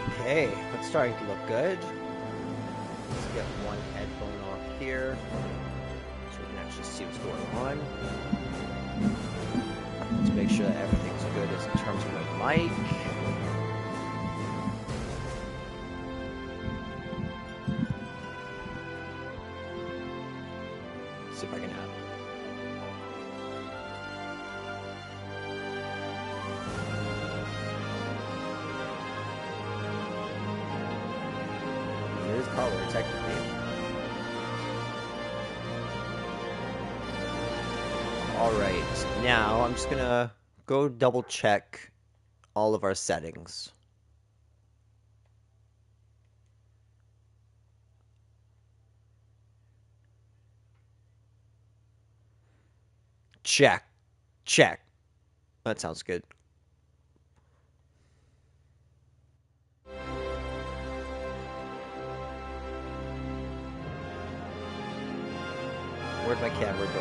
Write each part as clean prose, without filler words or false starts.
Okay, that's starting to look good. Let's get one headphone off here so we can actually see what's going on. Let's make sure that everything's good as in terms of my mic. See if I can add. It is color, technically. Alright, now I'm just gonna go double check all of our settings. Check. Check. That sounds good. Where'd my camera go?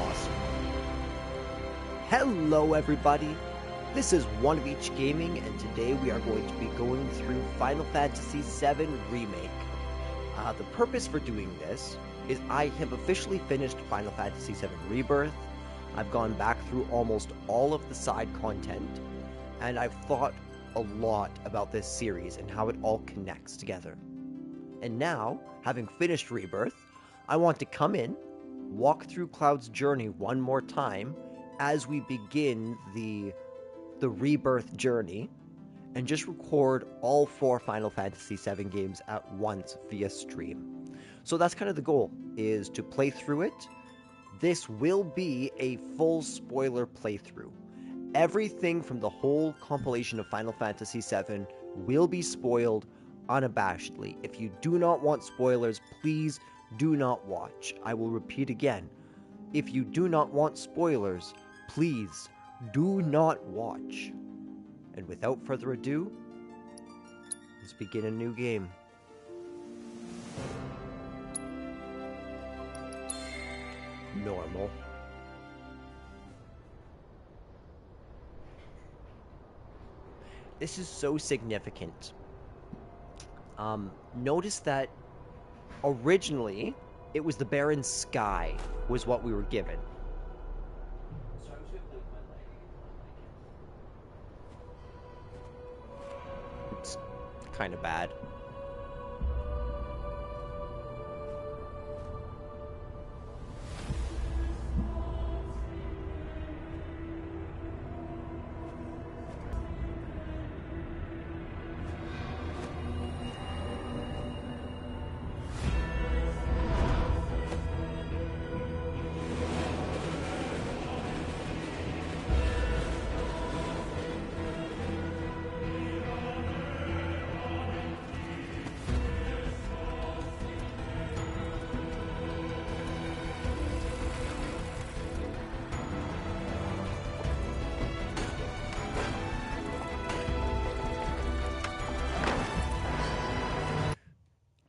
Awesome. Hello, everybody. This is One of Each Gaming, and today we are going to be going through Final Fantasy VII Remake. The purpose for doing this is I have officially finished Final Fantasy VII Rebirth. I've gone back through almost all of the side content, and I've thought a lot about this series and how it all connects together. And now, having finished Rebirth, I want to come in, walk through Cloud's journey one more time as we begin the Rebirth journey, and just record all 4 Final Fantasy VII games at once via stream. So that's kind of the goal, is to play through it. This will be a full spoiler playthrough. Everything from the whole compilation of Final Fantasy VII will be spoiled unabashedly. If you do not want spoilers, please do not watch. I will repeat again. If you do not want spoilers, please do not watch. And without further ado, let's begin a new game. Normal. This is so significant. Notice that originally it was the barren sky was what we were given. It's kind of bad.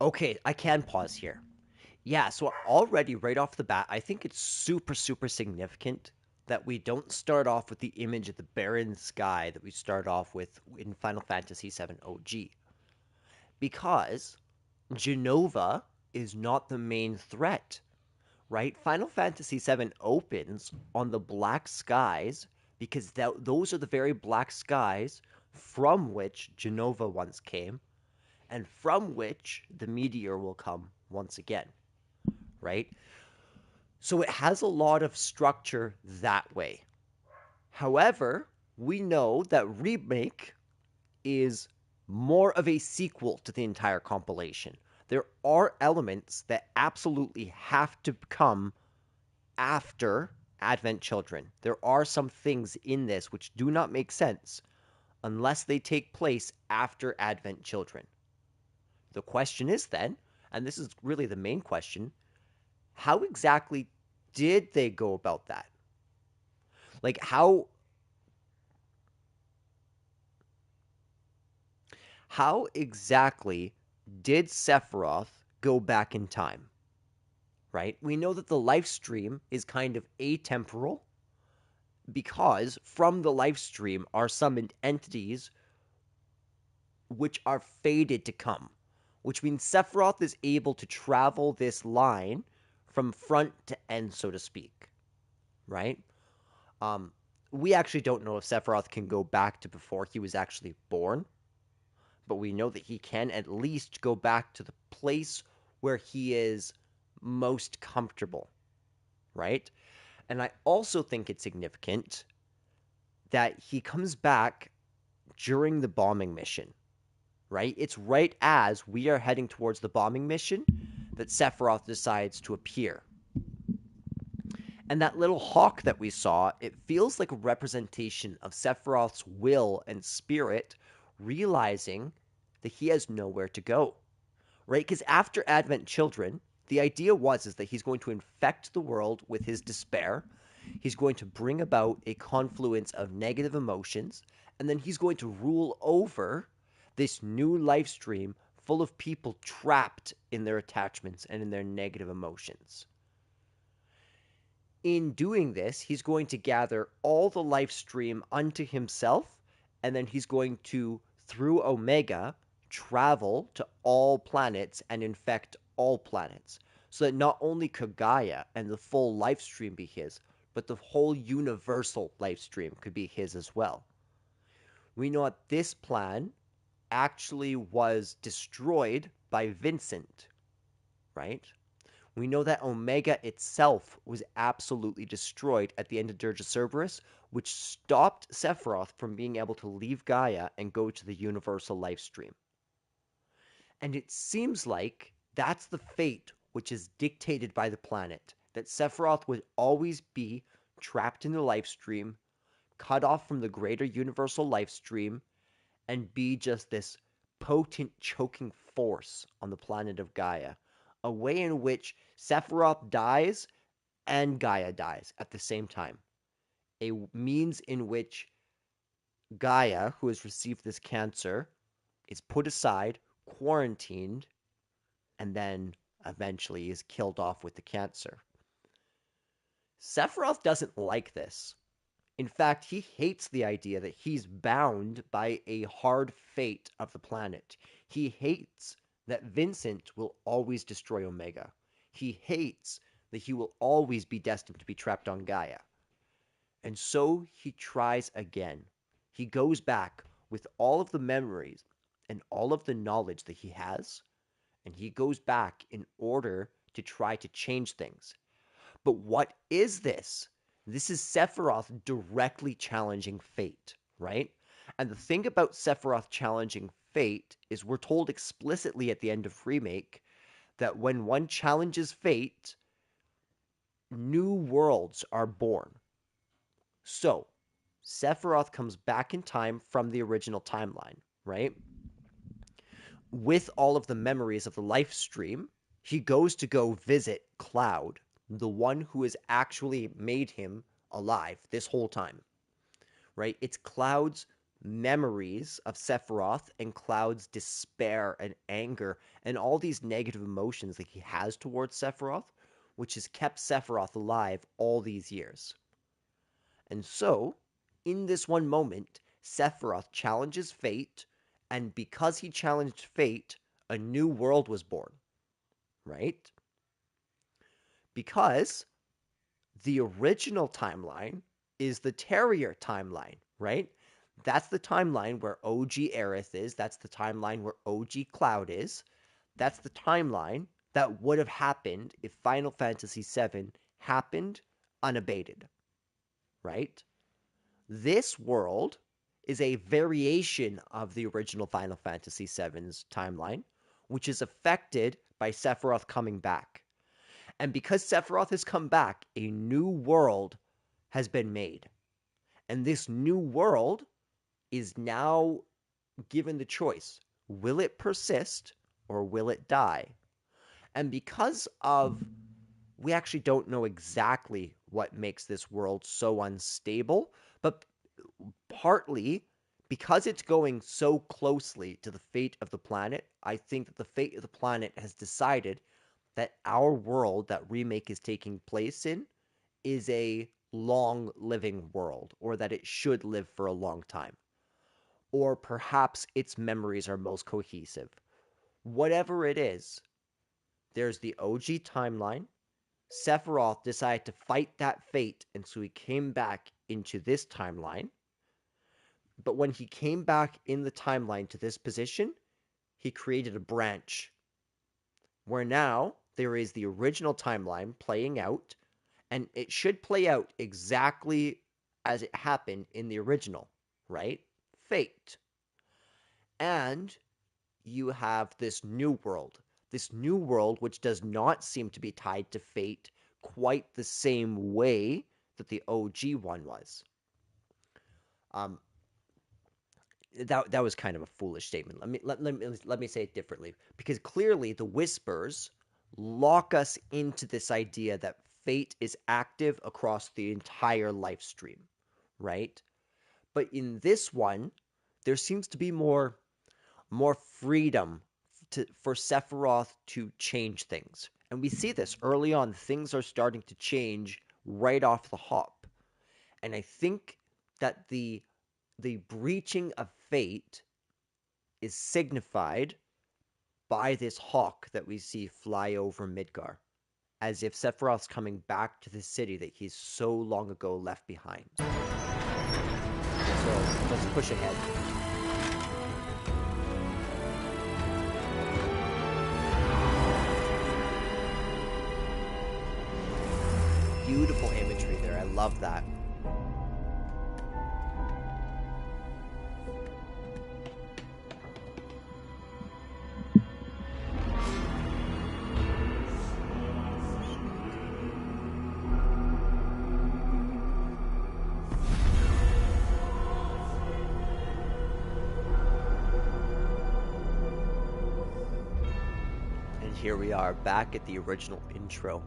Okay, I can pause here. Yeah, so already right off the bat, I think it's super, super significant that we don't start off with the image of the barren sky that we start off with in Final Fantasy VII OG. Because Genova is not the main threat, right? Final Fantasy VII opens on the black skies because those are the very black skies from which Genova once came, and from which the meteor will come once again, right? So it has a lot of structure that way. However, we know that Remake is more of a sequel to the entire compilation. There are elements that absolutely have to come after Advent Children. There are some things in this which do not make sense unless they take place after Advent Children. The question is then, and this is really the main question, how exactly did they go about that? Like, how exactly did Sephiroth go back in time? right? We know that the life stream is kind of atemporal because from the life stream are some entities which are fated to come, which means Sephiroth is able to travel this line from front to end, so to speak, right? Um, we actually don't know if Sephiroth can go back to before he was actually born, but we know that he can at least go back to the place where he is most comfortable, right? And I also think it's significant that he comes back during the bombing mission, right? It's right as we are heading towards the bombing mission that Sephiroth decides to appear. And that little hawk that we saw, it feels like a representation of Sephiroth's will and spirit realizing that he has nowhere to go, right? Because after Advent Children, the idea is that he's going to infect the world with his despair. He's going to bring about a confluence of negative emotions, and then he's going to rule over this new life stream full of people trapped in their attachments and in their negative emotions. In doing this, he's going to gather all the life stream unto himself, and then he's going to, through Omega, travel to all planets and infect all planets. So that not only could Gaia and the full life stream be his, but the whole universal life stream could be his as well. We know that this plan actually was destroyed by Vincent, right? We know that Omega itself was absolutely destroyed at the end of Dirge of Cerberus, which stopped Sephiroth from being able to leave Gaia and go to the universal life stream. And it seems like that's the fate which is dictated by the planet, that Sephiroth would always be trapped in the life stream, cut off from the greater universal life stream, and be just this potent choking force on the planet of Gaia, a way in which Sephiroth dies and Gaia dies at the same time, a means in which Gaia, who has received this cancer, is put aside, quarantined, and then eventually is killed off with the cancer. Sephiroth doesn't like this. In fact, he hates the idea that he's bound by a hard fate of the planet. He hates that Vincent will always destroy Omega. He hates that he will always be destined to be trapped on Gaia. And so he tries again. He goes back with all of the memories and all of the knowledge that he has, and he goes back in order to try to change things. But what is this? This is Sephiroth directly challenging fate, right? And the thing about Sephiroth challenging fate is we're told explicitly at the end of Remake that when one challenges fate, new worlds are born. So, Sephiroth comes back in time from the original timeline, right? With all of the memories of the life stream, he goes to go visit Cloud, the one who has actually made him alive this whole time, right? It's Cloud's memories of Sephiroth and Cloud's despair and anger and all these negative emotions that he has towards Sephiroth, which has kept Sephiroth alive all these years. And so, in this one moment, Sephiroth challenges fate, and because he challenged fate, a new world was born, right? Because the original timeline is the Terrier timeline, right? That's the timeline where OG Aerith is. That's the timeline where OG Cloud is. That's the timeline that would have happened if Final Fantasy VII happened unabated, right? This world is a variation of the original Final Fantasy VII's timeline, which is affected by Sephiroth coming back. And because Sephiroth has come back, a new world has been made. And this new world is now given the choice. Will it persist or will it die? And because of we actually don't know exactly what makes this world so unstable, but partly because it's going so closely to the fate of the planet, I think that the fate of the planet has decided that our world that Remake is taking place in is a long living world, or that it should live for a long time, or perhaps its memories are most cohesive. Whatever it is, there's the OG timeline. Sephiroth decided to fight that fate, and so he came back into this timeline. But when he came back in the timeline to this position, he created a branch where now there is the original timeline playing out, and it should play out exactly as it happened in the original, right? Fate. And you have this new world which does not seem to be tied to fate quite the same way that the OG one was. Um, that was kind of a foolish statement. Let me say it differently, because clearly the whispers lock us into this idea that fate is active across the entire life stream, right? But in this one, there seems to be more freedom for Sephiroth to change things. And we see this early on. Things are starting to change right off the hop. And I think that the breaching of fate is signified by this hawk that we see fly over Midgar, as if Sephiroth's coming back to the city that he's so long ago left behind. So let's push ahead. Beautiful imagery there. I love that. And here we are back at the original intro.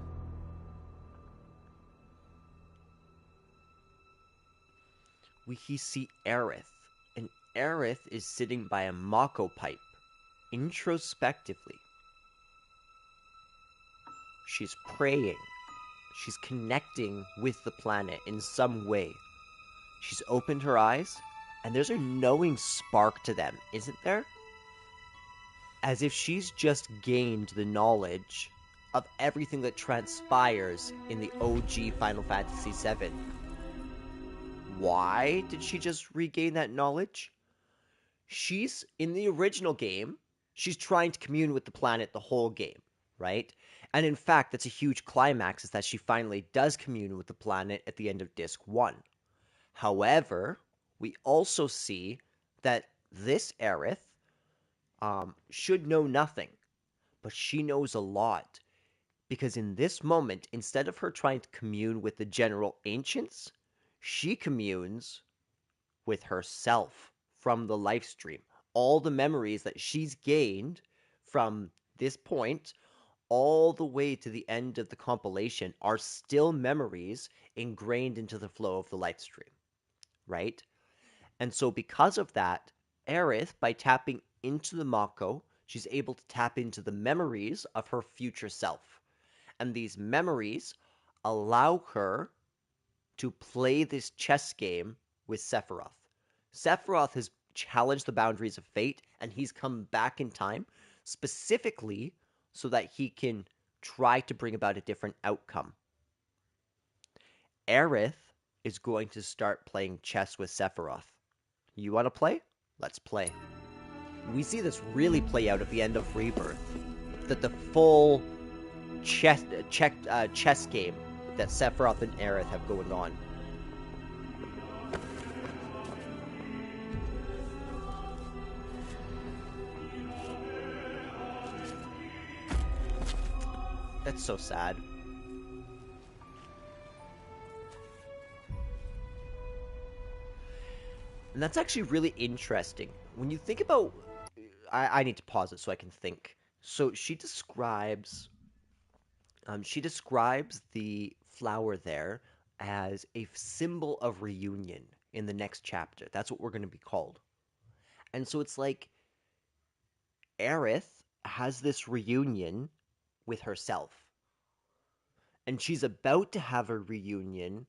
We see Aerith, and Aerith is sitting by a Mako pipe, introspectively. She's praying. She's connecting with the planet in some way. She's opened her eyes, and there's a knowing spark to them, isn't there? As if she's just gained the knowledge of everything that transpires in the OG Final Fantasy VII. Why did she just regain that knowledge? She's in the original game, she's trying to commune with the planet the whole game, right? And in fact, that's a huge climax, is that she finally does commune with the planet at the end of Disc 1. However, we also see that this Aerith should know nothing, but she knows a lot. Because in this moment, instead of her trying to commune with the general ancients, she communes with herself from the life stream. All the memories that she's gained from this point all the way to the end of the compilation are still memories ingrained into the flow of the life stream, right? And so because of that, Aerith, by tapping into the Mako, she's able to tap into the memories of her future self. And these memories allow her to play this chess game with Sephiroth. Sephiroth has challenged the boundaries of fate, and he's come back in time specifically so that he can try to bring about a different outcome. Aerith is going to start playing chess with Sephiroth. You want to play? Let's play. We see this really play out at the end of Rebirth. That the full chess game that Sephiroth and Aerith have going on. That's so sad. And that's actually really interesting. When you think about... I need to pause it so I can think. So she describes the flower there as a symbol of reunion in the next chapter. That's what we're going to be called. And so it's like Aerith has this reunion with herself. And she's about to have a reunion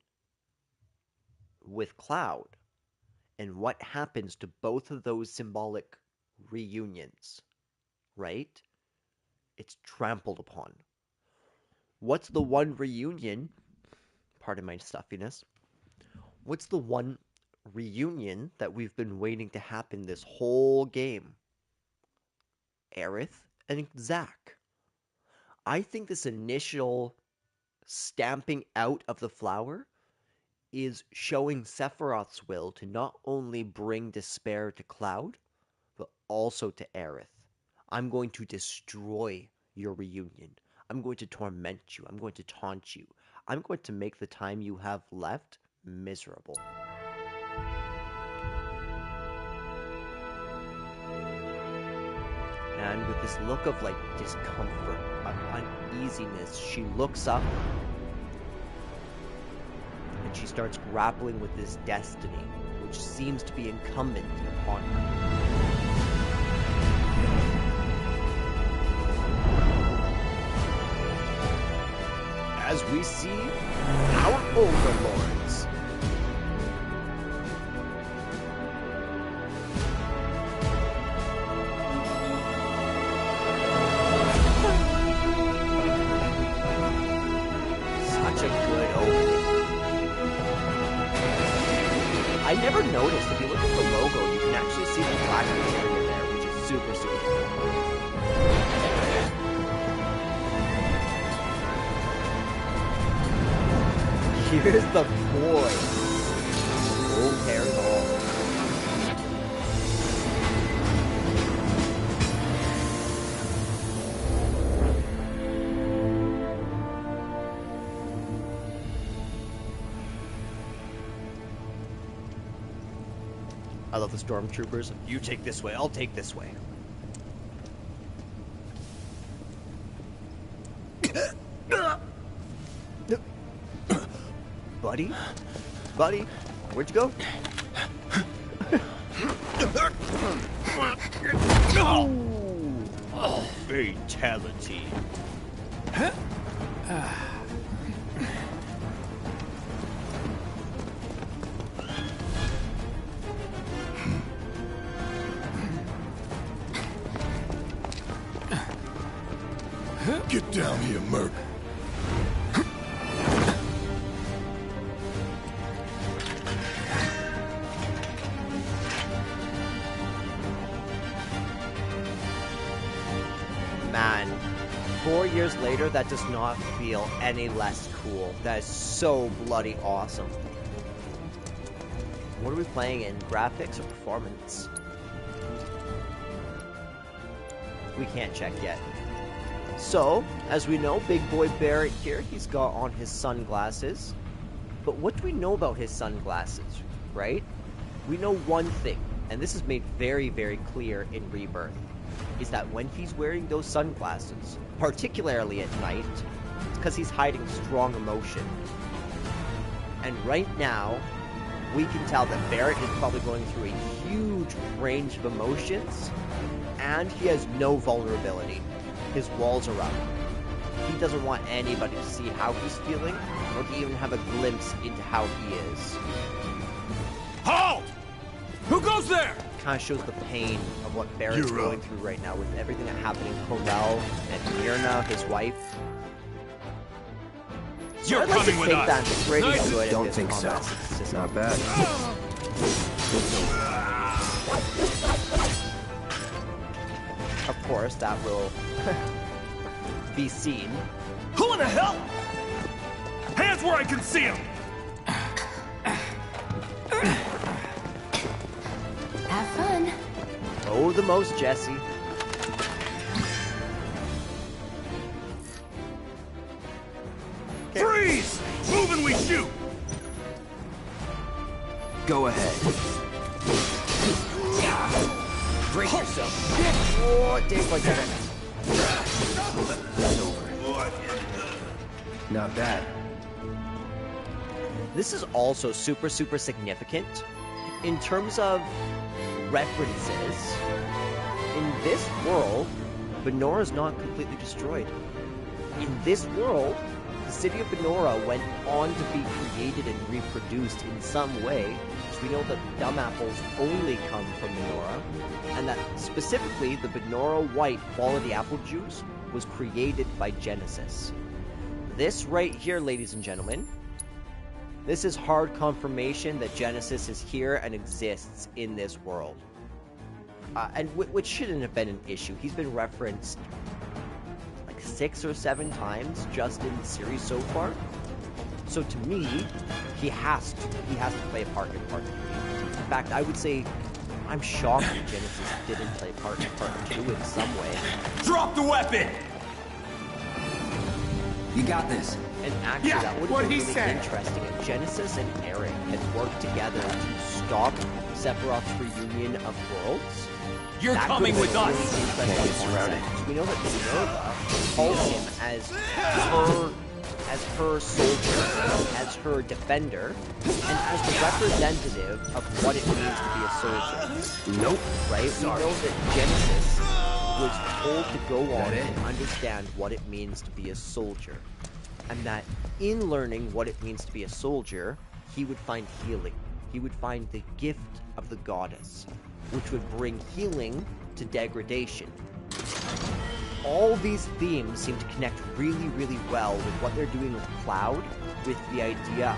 with Cloud. And what happens to both of those symbolic reunions, right? It's trampled upon. What's the one reunion, pardon my stuffiness, what's the one reunion that we've been waiting to happen this whole game? Aerith and Zack. I think this initial stamping out of the flower is showing Sephiroth's will to not only bring despair to Cloud, but also to Aerith. I'm going to destroy your reunion. I'm going to torment you. I'm going to taunt you. I'm going to make the time you have left miserable. And with this look of like discomfort, uneasiness, she looks up and she starts grappling with this destiny, which seems to be incumbent upon her. As we see our overlords. Such a good opening. I never noticed, if you look at the logo, you can actually see the black material there, which is super, super cool. Here's the boy. Full hair and all. I love the stormtroopers. You take this way, I'll take this way. Buddy? Buddy? Where'd you go? Oh, fatality. Get down here, Merc. Man, 4 years later, that does not feel any less cool. That is so bloody awesome. What are we playing in? Graphics or performance? We can't check yet. So, as we know, Big Boy Barrett here, he's got on his sunglasses. But what do we know about his sunglasses, right? We know one thing, and this is made very, very clear in Rebirth, is that when he's wearing those sunglasses, particularly at night, it's because he's hiding strong emotion. And right now, we can tell that Barrett is probably going through a huge range of emotions, and he has no vulnerability. His walls are up. He doesn't want anybody to see how he's feeling, or to even have a glimpse into how he is. Halt! Who goes there? Kind of shows the pain of what Barrett's going through right now with everything that happened in Corel and Myrna, his wife. So You're I'd like coming to with think us. that I'm pretty Nice. good at Don't this think so. combat system. Not bad. Of course, that will be seen. Who in the hell? Hands where I can see them. Have fun. Oh, the most, Jesse. Freeze! Move and we shoot. Go ahead. Brace yourself. Oh, take like that. It's over. Not bad. This is also super, super significant in terms of references. In this world, Benora's not completely destroyed. in this world, the city of Benora went on to be created and reproduced in some way, because we know that the dumb apples only come from Benora, and that specifically the Benora White quality apple juice was created by Genesis. This right here, ladies and gentlemen, this is hard confirmation that Genesis is here and exists in this world. And which shouldn't have been an issue. He's been referenced like 6 or 7 times just in the series so far. So to me, he has to play a part in Part 3. In fact, I would say I'm shocked that Genesis didn't play a part in Part 2 in some way. Drop the weapon! You got this. And actually, Yeah, that would what have been he really said. interesting if Genesis and Eric had worked together to stop Sephiroth's reunion of worlds. You're That coming could with have been us! really interesting concept. We know that Minerva calls him as her soldier, as her defender, and as the representative of what it means to be a soldier. Nope. Right? Sorry. We know that Genesis was told to go on That it? and understand what it means to be a soldier. And that in learning what it means to be a soldier, he would find healing. He would find the gift of the goddess, which would bring healing to degradation. All these themes seem to connect really, really well with what they're doing with Cloud, with the idea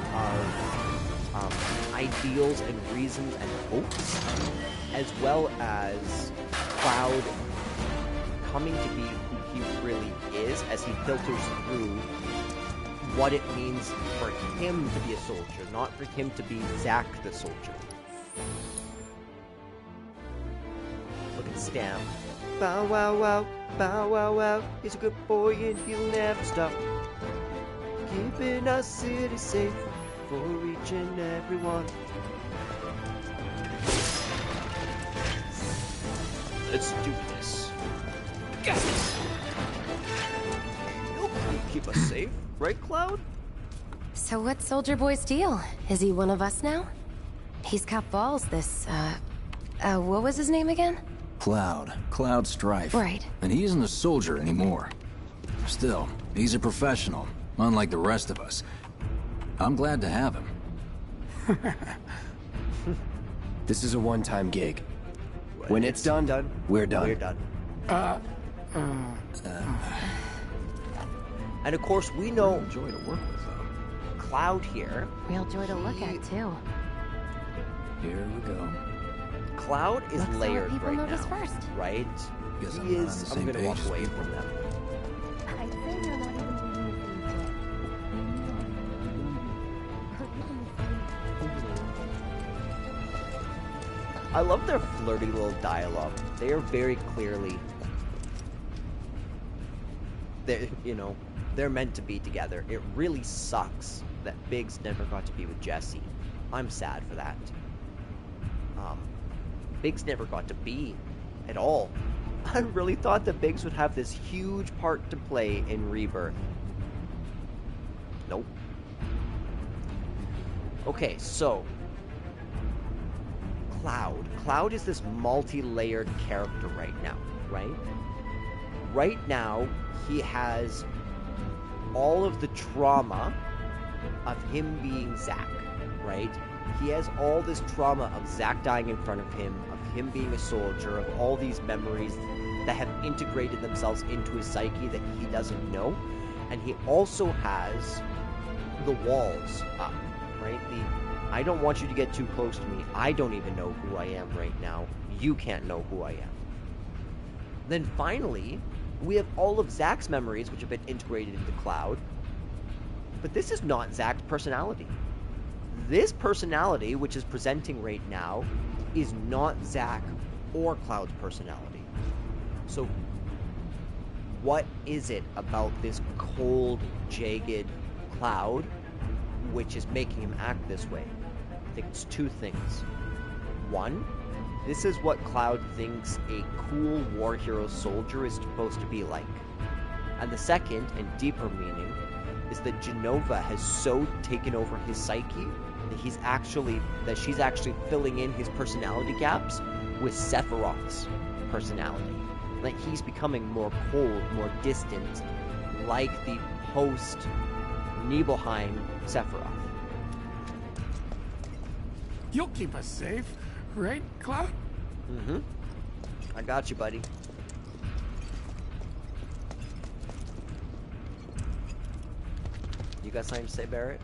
of ideals and reasons and hopes, as well as Cloud coming to be who he really is as he filters through what it means for him to be a soldier, not for him to be Zack the soldier. Look at Stam. Bow wow wow, bow wow wow, he's a good boy and he'll never stop. Keeping our city safe for each and everyone. Let's do this. Got this. You'll keep us safe, right, Cloud? So what's Soldier Boy's deal? Is he one of us now? He's got balls, this, what was his name again? Cloud Strife. Right. And he isn't a soldier anymore. Still, he's a professional, unlike the rest of us. I'm glad to have him. This is a one-time gig. When it's done, we're done. We're done. And of course, we know Joy to work with, though. Cloud here. Real joy to look at, too. Here we go. Cloud is Looks like layered people right notice now, first. right? Guess I'm He not on is. the I'm same gonna walk page as away people. from them. I'd say you're not even reading I love their flirty little dialogue. They are very clearly, they're meant to be together. It really sucks that Biggs never got to be with Jesse. I'm sad for that. Biggs never got to be at all. I really thought that Biggs would have this huge part to play in Rebirth. Nope. Okay, so Cloud. Cloud is this multi-layered character right now, right? Right now, he has all of the trauma of him being Zack, right? He has all this trauma of Zack dying in front of him being a soldier, of all these memories that have integrated themselves into his psyche that he doesn't know. And he also has the walls up, right? I don't want you to get too close to me. I don't even know who I am right now. You can't know who I am. Then finally, we have all of Zack's memories, which have been integrated into Cloud. But this is not Zack's personality. This personality, which is presenting right now, is not Zack or Cloud's personality. So, what is it about this cold, jagged Cloud which is making him act this way? I think it's 2 things. 1, this is what Cloud thinks a cool war hero soldier is supposed to be like. And the second, and deeper meaning, is that Jenova has so taken over his psyche that she's actually filling in his personality gaps with Sephiroth's personality. Like he's becoming more cold, more distant, like the post Nibelheim Sephiroth. You'll keep us safe, right, Cloud? Mm-hmm. I got you, buddy. You got something to say, Barrett?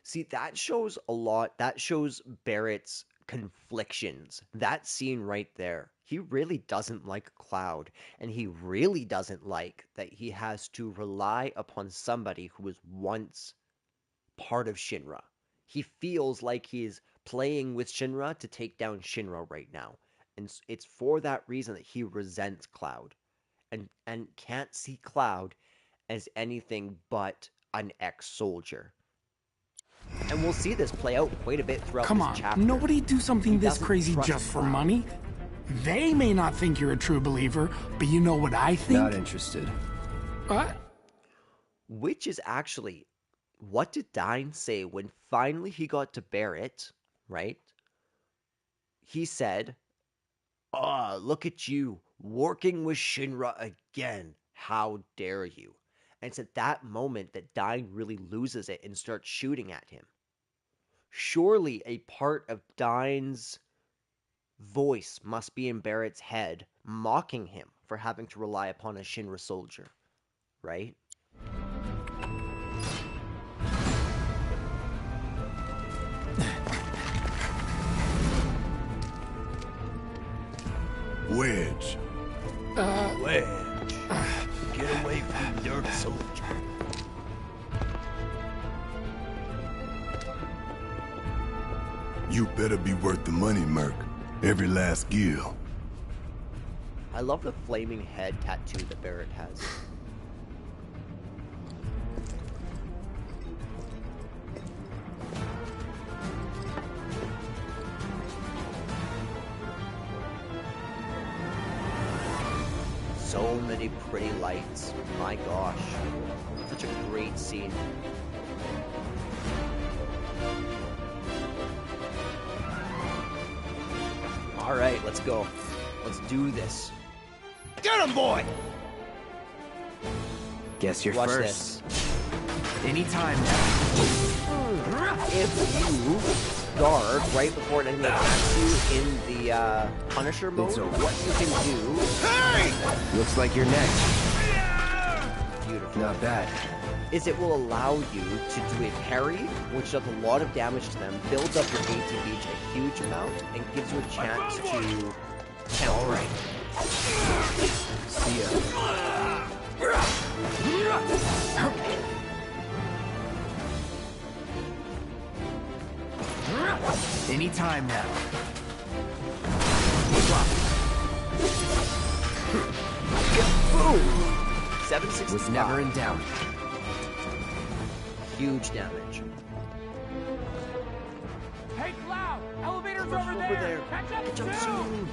See, that shows a lot. That shows Barrett's conflictions. That scene right there. He really doesn't like Cloud, and he really doesn't like that he has to rely upon somebody who was once part of Shinra. He feels like he's playing with Shinra to take down Shinra right now. And it's for that reason that he resents Cloud and can't see Cloud as anything but an ex-soldier. And we'll see this play out quite a bit throughout Come this on, chapter. nobody do something He this doesn't crazy trust just for Cloud. money. They may not think you're a true believer, but you know what I think? Not interested. What? Which is actually, what did Dine say when finally he got to Barrett, right? He said, "Ah, look at you, working with Shinra again. How dare you?" And it's at that moment that Dine really loses it and starts shooting at him. Surely a part of Dine's voice must be in Barrett's head, mocking him for having to rely upon a Shinra soldier, right? Wedge. Wedge. Get away from Dirt Soldier. You better be worth the money, Merc. Every last gil. I love the flaming head tattoo that Barrett has. So many pretty lights. My gosh. Such a great scene. Alright, let's go. Let's do this. Get him, boy! Guess you're Watch first. this. Anytime now. If you guard right before an enemy attacks you in the Punisher mode, It's over. what you can do... Hey! Looks like you're next. Beautiful. Not bad. Is it will allow you to do a parry, which does a lot of damage to them, builds up your ATB to a huge amount, and gives you a chance to counter. Right. See ya. Anytime now. Boom! 765. Was never in doubt. Huge damage. Hey, Cloud! Elevator's Over there. Catch up Catch up soon.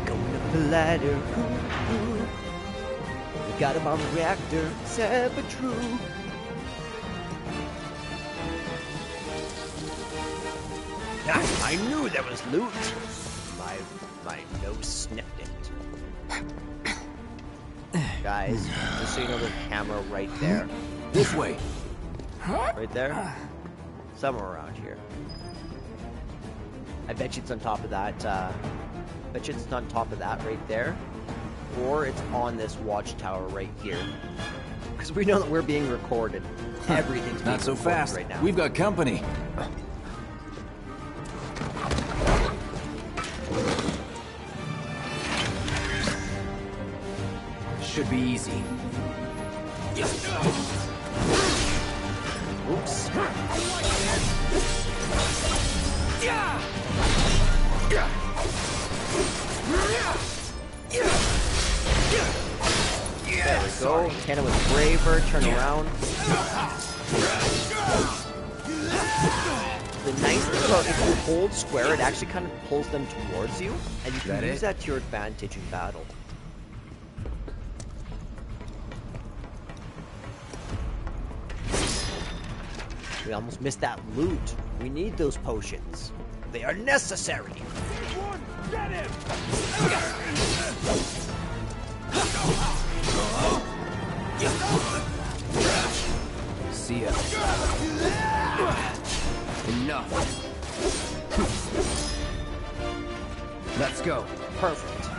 Going up the ladder. Ooh, ooh. We got him on the reactor. Sad but true. I knew there was loot. My nose sniffed it. Guys, just so you know, there's a camera right there. This way. Right there? Somewhere around here. I bet you it's on top of that, bet you it's on top of that right there. Or it's on this watchtower right here. Because we know that we're being recorded. Everything's being Not so recorded fast. right now. We've got company. Should be easy. Oops. There we go. Tana was braver. Turn around. The nice thing about if you hold square, it actually kind of pulls them towards you, and you can That use it? that to your advantage in battle. We almost missed that loot. We need those potions. They are necessary. One, get him! See ya. Enough. Let's go. Perfect.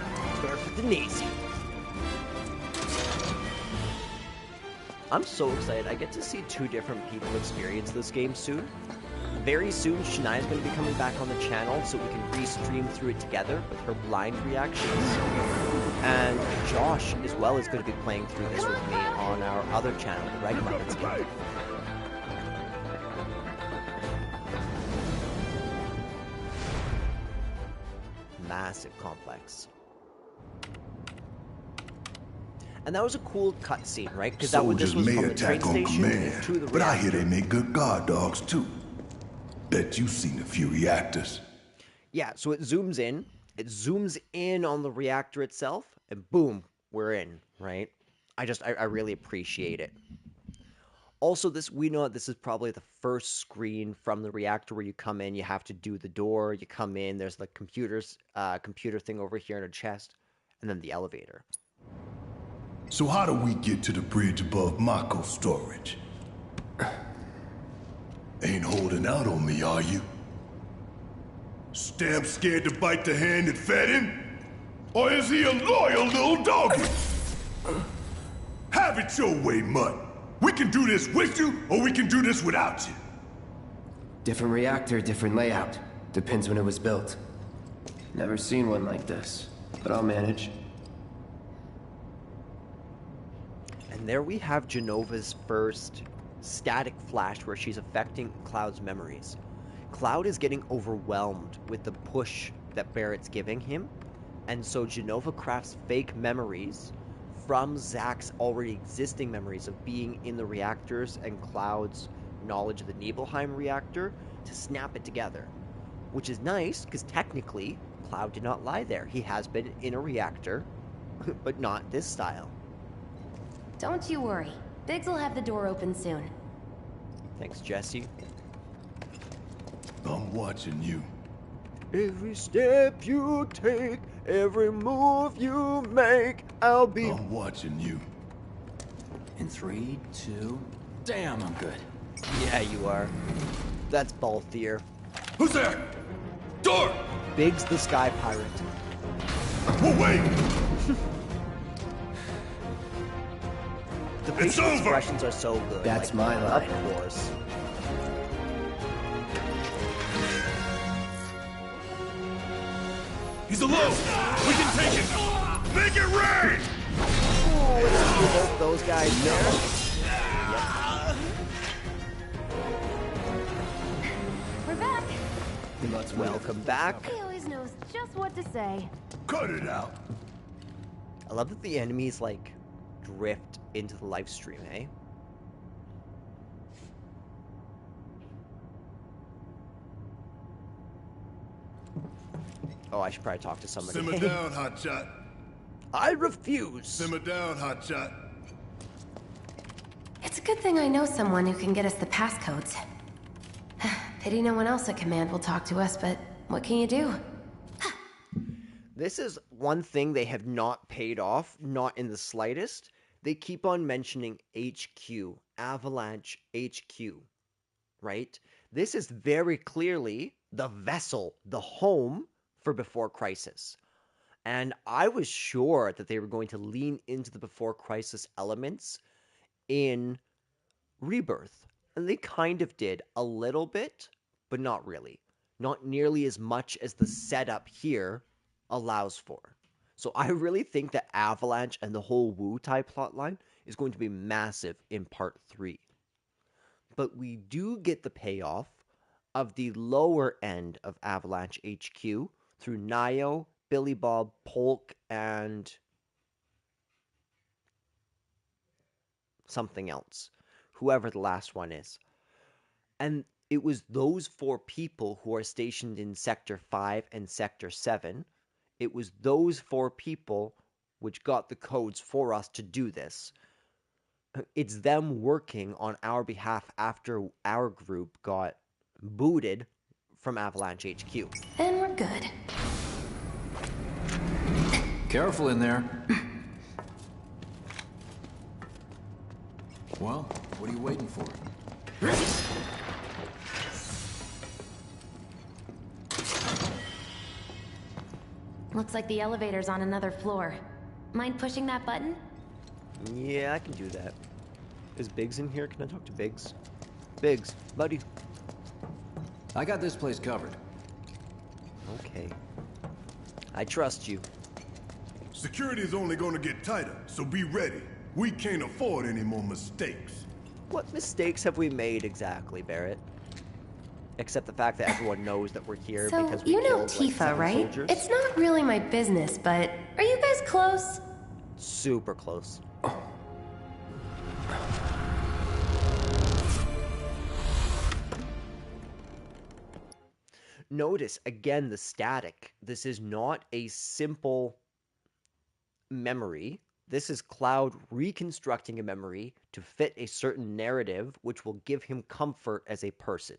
Perfect and easy. I'm so excited. I get to see two different people experience this game soon. Very soon, Shania's going to be coming back on the channel so we can re-stream through it together with her blind reactions. And Josh, as well, is going to be playing through this with me on our other channel, the Remake game. Massive complex. And that was a cool cutscene, right? Because that this Soldiers was may from the train attack on station command, to the but I hear reactor. they make good guard dogs too. Bet you've seen a few reactors. Yeah, so it zooms in on the reactor itself, and boom, we're in, right? I really appreciate it. Also, we know this is probably the first screen from the reactor where you come in, you have to do the door, you come in, there's the computer thing over here in a chest, and then the elevator. So how do we get to the bridge above Mako storage? Ain't holding out on me, are you? Stamp scared to bite the hand that fed him? Or is he a loyal little doggy? Have it your way, Mutt. We can do this with you, or we can do this without you. Different reactor, different layout. Depends when it was built. Never seen one like this, but I'll manage. And there we have Genova's first static flash where she's affecting Cloud's memories. Cloud is getting overwhelmed with the push that Barrett's giving him, and so Genova crafts fake memories from Zack's already existing memories of being in the reactors and Cloud's knowledge of the Nibelheim reactor to snap it together. Which is nice, because technically, Cloud did not lie there. He has been in a reactor, but not this style. Don't you worry. Biggs will have the door open soon. Thanks, Jesse. I'm watching you. Every step you take, every move you make, I'll be... I'm watching you. In 3, 2... Damn, I'm good. Yeah, you are. That's Balthier. Who's there? Door! Biggs the Sky Pirate. Well, wait! The It's facial over! expressions are so good. That's my line. Of course. He's alone! We can take it! Make it rain! Ooh, let's see both those guys there. We're back. Let's Welcome back. He always knows just what to say. Cut it out! I love that the enemies, like, drift into the live stream, eh? Oh, I should probably talk to somebody. Simmer down, hotshot. I refuse. Simmer down, hotshot. It's a good thing I know someone who can get us the passcodes. Pity no one else at command will talk to us, but what can you do? This is one thing they have not paid off, not in the slightest. They keep on mentioning HQ, Avalanche HQ, right? This is very clearly the vessel, the home for Before Crisis. And I was sure that they were going to lean into the Before Crisis elements in Rebirth. And they kind of did a little bit, but not really. Not nearly as much as the setup here allows for. So I really think that Avalanche and the whole Wu Tai plotline is going to be massive in part 3. But we do get the payoff of the lower end of Avalanche HQ through Nio, Billy Bob, Polk, and something else. Whoever the last one is. And it was those 4 people who are stationed in Sector 5 and Sector 7. It was those 4 people which got the codes for us to do this. It's them working on our behalf after our group got booted from Avalanche HQ. Then we're good. Careful in there. Well, what are you waiting for? Looks like the elevator's on another floor. Mind pushing that button? Yeah, I can do that. Is Biggs in here? Can I talk to Biggs? Biggs, buddy. I got this place covered. Okay. I trust you. Security is only gonna get tighter, so be ready. We can't afford any more mistakes. What mistakes have we made exactly, Barrett? Except the fact that everyone knows that we're here So, because we you know killed, like, Tifa, 7 right? soldiers. It's not really my business, but are you guys close? Super close. Notice, again, the static. This is not a simple memory. This is Cloud reconstructing a memory to fit a certain narrative, which will give him comfort as a person.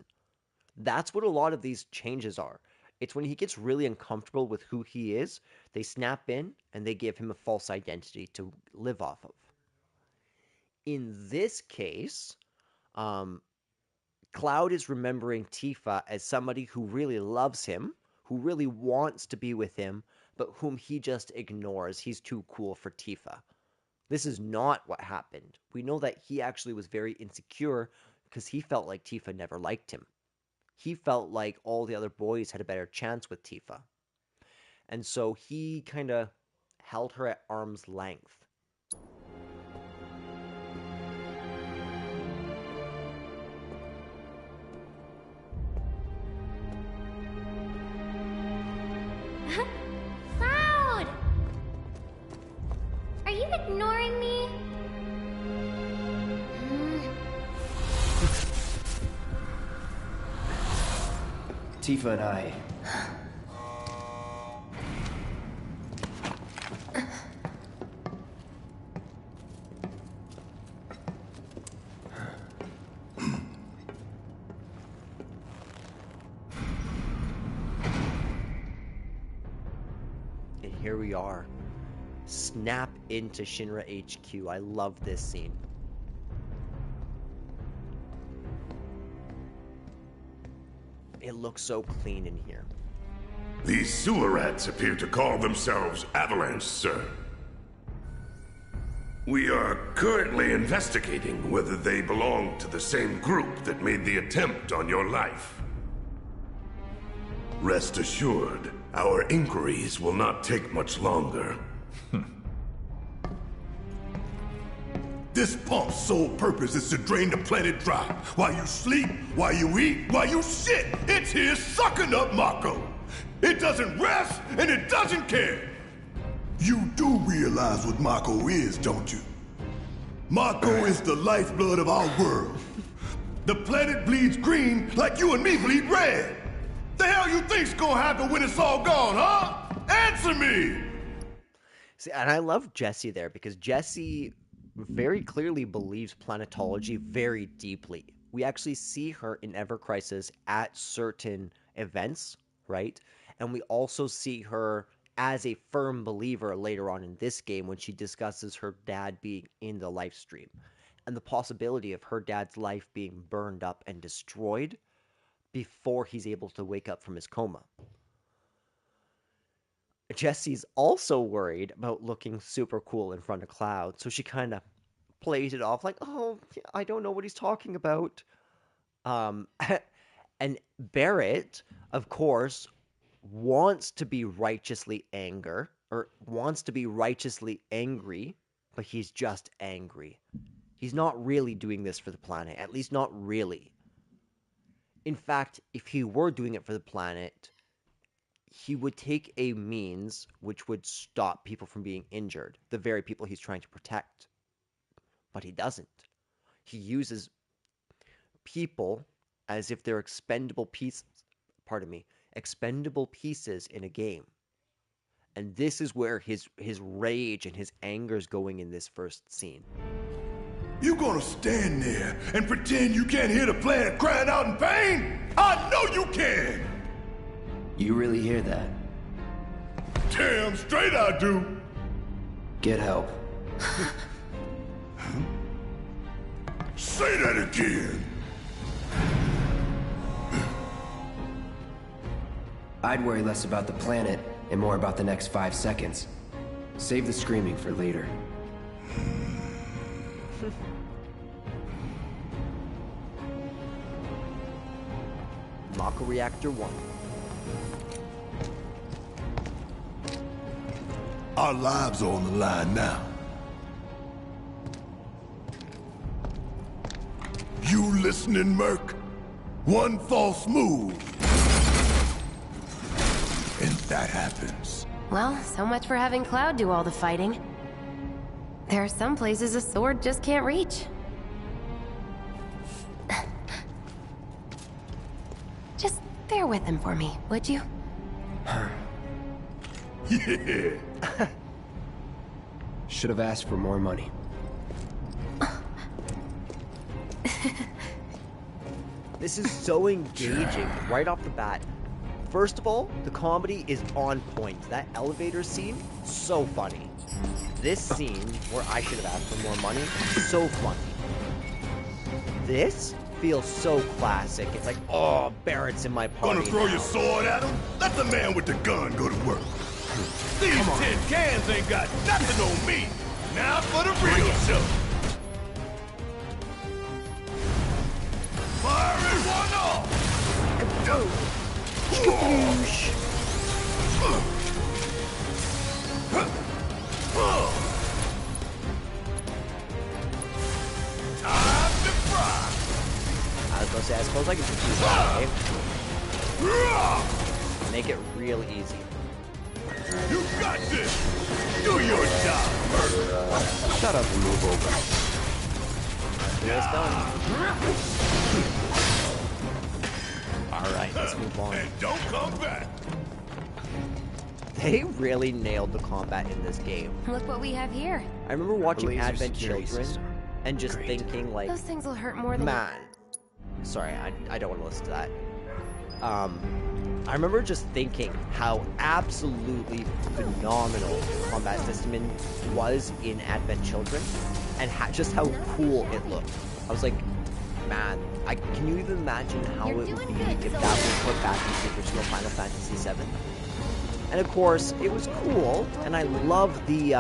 That's what a lot of these changes are. It's when he gets really uncomfortable with who he is, they snap in and they give him a false identity to live off of. In this case, Cloud is remembering Tifa as somebody who really loves him, who really wants to be with him, but whom he just ignores. He's too cool for Tifa. This is not what happened. We know that he actually was very insecure because he felt like Tifa never liked him. He felt like all the other boys had a better chance with Tifa. And so he kind of held her at arm's length. Cloud! Are you ignoring me? Tifa and I... And here we are. Snap into Shinra HQ. I love this scene. It looks so clean in here. These sewer rats appear to call themselves Avalanche, sir. We are currently investigating whether they belong to the same group that made the attempt on your life. Rest assured, our inquiries will not take much longer. This pump's sole purpose is to drain the planet dry. While you sleep, while you eat, while you shit, it's here sucking up Mako. It doesn't rest, and it doesn't care. You do realize what Mako is, don't you? Mako is the lifeblood of our world. The planet bleeds green like you and me bleed red. The hell you think's gonna happen when it's all gone, huh? Answer me! See, and I love Jessie there because Jessie very clearly believes planetology very deeply. We actually see her in Ever Crisis at certain events, right? And we also see her as a firm believer later on in this game when she discusses her dad being in the live stream and the possibility of her dad's life being burned up and destroyed before he's able to wake up from his coma. Jessie's also worried about looking super cool in front of Cloud, so she kind of plays it off like, oh, I don't know what he's talking about. And Barrett, of course, wants to be righteously angry, but he's just angry. He's not really doing this for the planet, at least not really. In fact, if he were doing it for the planet, he would take a means which would stop people from being injured, the very people he's trying to protect. But he doesn't. He uses people as if they're expendable pieces in a game. And this is where his rage and his anger is going in this first scene. You gonna stand there and pretend you can't hear the planet crying out in pain? I know you can! You really hear that? Damn straight I do! Get help. Say that again! I'd worry less about the planet and more about the next 5 seconds. Save the screaming for later. Mako Reactor 1. Our lives are on the line now. You listening, Merc? One false move. And that happens. Well, so much for having Cloud do all the fighting. There are some places a sword just can't reach. Just bear with him for me, would you? Yeah. Should have asked for more money. This is so engaging right off the bat. First of all, the comedy is on point. That elevator scene, so funny. This scene, where I should have asked for more money, so funny. This feels so classic. It's like, oh, Barrett's in my party Gonna throw now. your sword at him? Let the man with the gun go to work. These tin cans ain't got nothing on me. Now for the real show. Fire it one off! Time to fry! I was gonna say, I suppose I could just use that, okay? Make it real easy. You got this! Do your job, Merc! Shut up and move over. It's done. Alright, let's move on. And don't come back! They really nailed the combat in this game. Look what we have here. I remember watching laser Advent security Children system. and just Great. thinking like, Those things will hurt more than... man. Sorry, I don't want to listen to that. I remember just thinking how absolutely phenomenal the combat system was in Advent Children, and just how cool it looked. I was like, man, can you even imagine how it would be if that was put back into the original Final Fantasy VII? And of course, it was cool, and I love the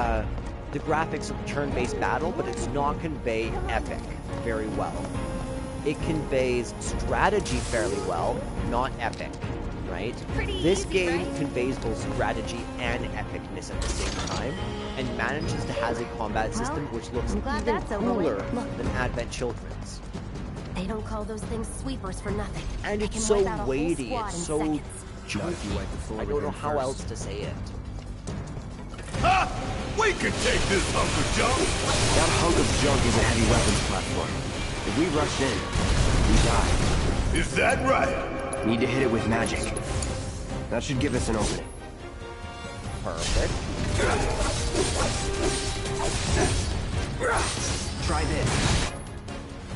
graphics of the turn-based battle, but it does not convey epic very well. It conveys strategy fairly well, not epic, right? This game conveys both strategy and epicness at the same time, and manages to have a combat system which looks I'm glad even that's over with. cooler Look. than Advent Children's. They don't call those things sweepers for nothing. And They it's can so wipe out a whole weighty, squad it's in so seconds. Not if you wipe the floor I with don't know him how first. else to say it. Ha! We can take this hunk of junk! That hunk of junk is a heavy weapons platform. If we rush in, we die. Is that right? Need to hit it with magic. That should give us an opening. Perfect. Try this.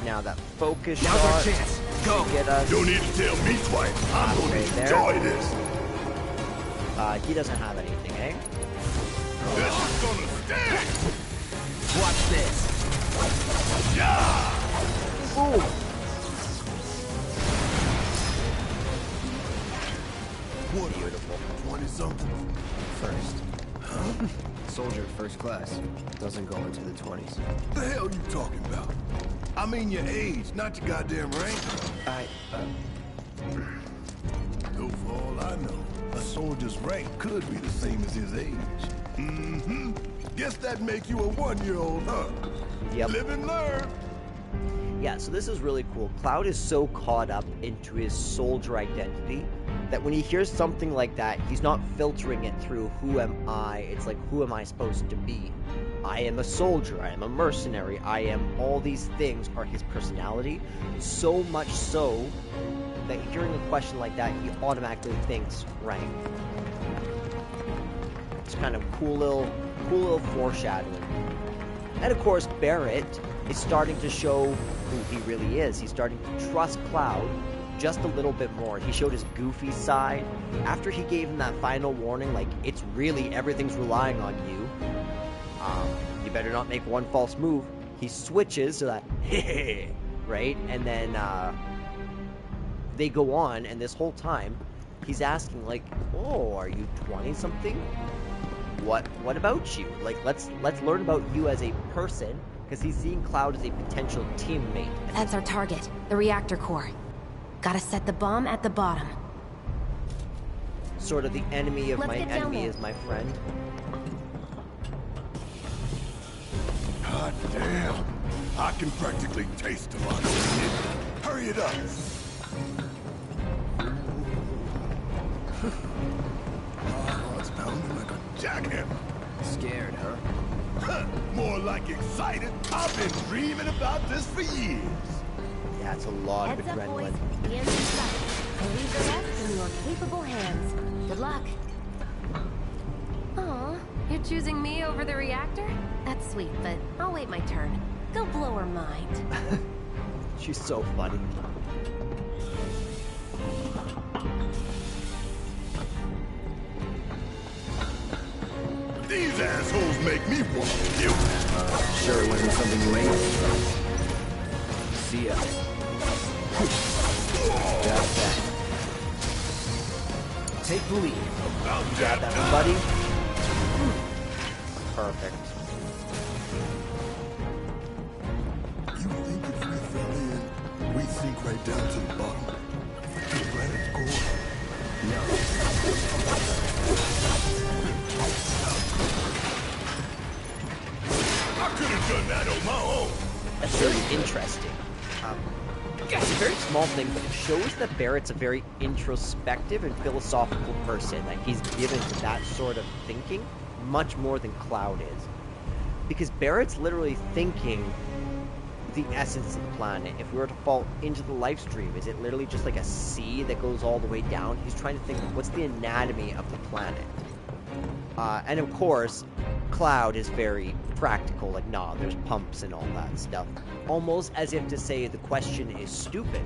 Now that focus Now's our shot chance. Go. to get us. Don't need to tell me twice. I'm gonna Right there. enjoy this. He doesn't have anything, eh? This is gonna sting! Watch this. Yeah! Ooh. What beautiful. 20-something? First. Soldier first class. Doesn't go into the 20s. The hell you talking about? I mean your age, not your goddamn rank. Though for all I know, a soldier's rank could be the same as his age. Mm-hmm. Guess that make you a 1-year-old, huh? Yep. Live and learn. Yeah, so this is really cool. Cloud is so caught up into his soldier identity that when he hears something like that, he's not filtering it through who am I. It's like, who am I supposed to be? I am a soldier. I am a mercenary. I am all these things are his personality. So much so that hearing a question like that, he automatically thinks rank. It's kind of cool little foreshadowing. And of course, Barrett is starting to show who he really is. He's starting to trust Cloud just a little bit more. He showed his goofy side. After he gave him that final warning, like, it's really everything's relying on you. You better not make one false move. He switches to that, right? And then they go on, and this whole time, he's asking, like, oh, are you 20-something? What about you? Like, let's learn about you as a person, because he's seeing Cloud as a potential teammate. That's our target, the reactor core. Gotta set the bomb at the bottom. Sort of the enemy of Let's my get down enemy there. is my friend. God damn. I can practically taste the monster. Hurry it up. Oh, it's pounding like a jackhammer. Scared, huh? More like excited. I've been dreaming about this for years. Yeah, it's a lot of Heads up, boys. adrenaline. The enemy's sight. I'll leave the rest in your capable hands. Good luck. Aw, you're choosing me over the reactor? That's sweet, but I'll wait my turn. Go blow her mind. She's so funny. These assholes make me want to kill them. Sure it wasn't something you ate? See ya. Grab that. Take the lead. Grab that, buddy. Perfect. You think if we fell in, we'd sink right down to the bottom? To the planet's core? I could have done that on my own. That's very interesting. It's a very small thing, but it shows that Barrett's a very introspective and philosophical person. That he's given to that sort of thinking much more than Cloud is. Because Barrett's literally thinking the essence of the planet. If we were to fall into the life stream, is it literally just like a sea that goes all the way down? He's trying to think, what's the anatomy of the planet? And of course, Cloud is very practical, like, nah, there's pumps and all that stuff. Almost as if to say the question is stupid.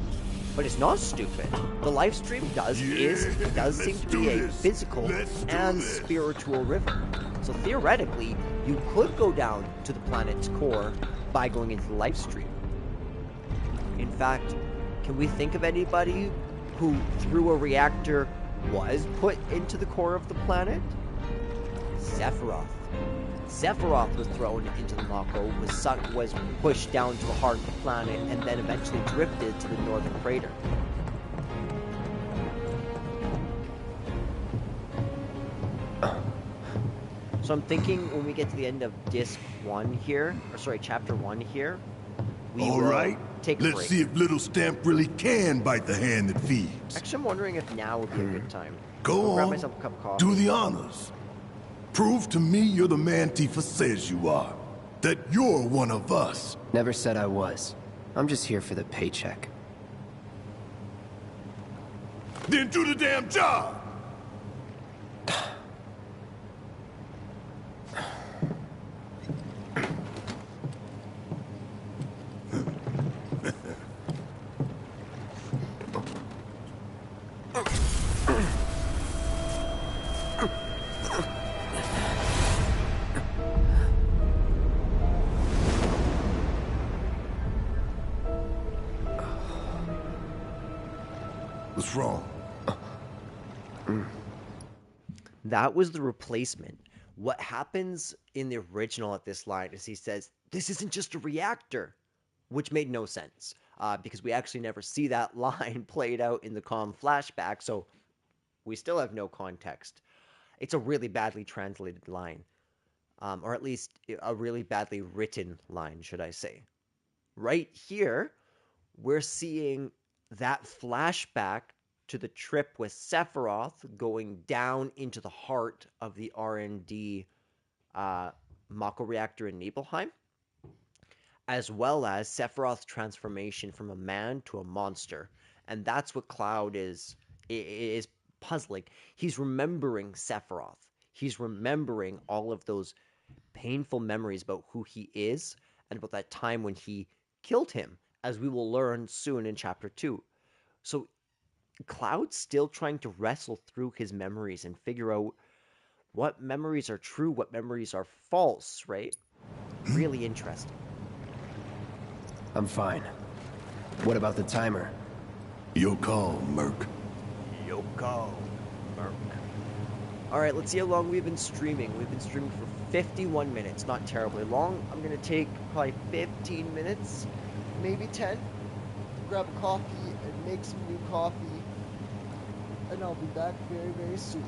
But it's not stupid. The life stream does seem to be a physical and spiritual river. So theoretically, you could go down to the planet's core by going into the life stream. In fact, can we think of anybody who, through a reactor, was put into the core of the planet? Sephiroth. Sephiroth was thrown into the Mako, was pushed down to the heart of the planet, and then eventually drifted to the northern crater. So I'm thinking when we get to the end of disc 1 here, or sorry, chapter 1 here, we All will right, take a let's break. see if Little Stamp really can bite the hand that feeds. Actually, I'm wondering if now would be a good time. Go I'll grab on, myself a cup of coffee. do the honors. Prove to me you're the man Tifa says you are. That you're one of us. Never said I was. I'm just here for the paycheck. Then do the damn job! What's wrong? That was the replacement. What happens in the original at this line is he says, "This isn't just a reactor," which made no sense because we actually never see that line played out in the calm flashback, so we still have no context. It's a really badly translated line, or at least a really badly written line, should I say. Right here, we're seeing that flashback to the trip with Sephiroth going down into the heart of the R&D Mako reactor in Nibelheim, as well as Sephiroth's transformation from a man to a monster. And that's what Cloud is puzzling. He's remembering Sephiroth. He's remembering all of those painful memories about who he is and about that time when he killed him, as we will learn soon in chapter 2. So Cloud's still trying to wrestle through his memories and figure out what memories are true, what memories are false, right? Really interesting. I'm fine. What about the timer? Your call, Merc. Yoko. Merc. Alright, let's see how long we've been streaming. We've been streaming for 51 minutes. Not terribly long. I'm going to take probably 15 minutes, maybe 10. Grab a coffee and make some new coffee. And I'll be back very, very soon.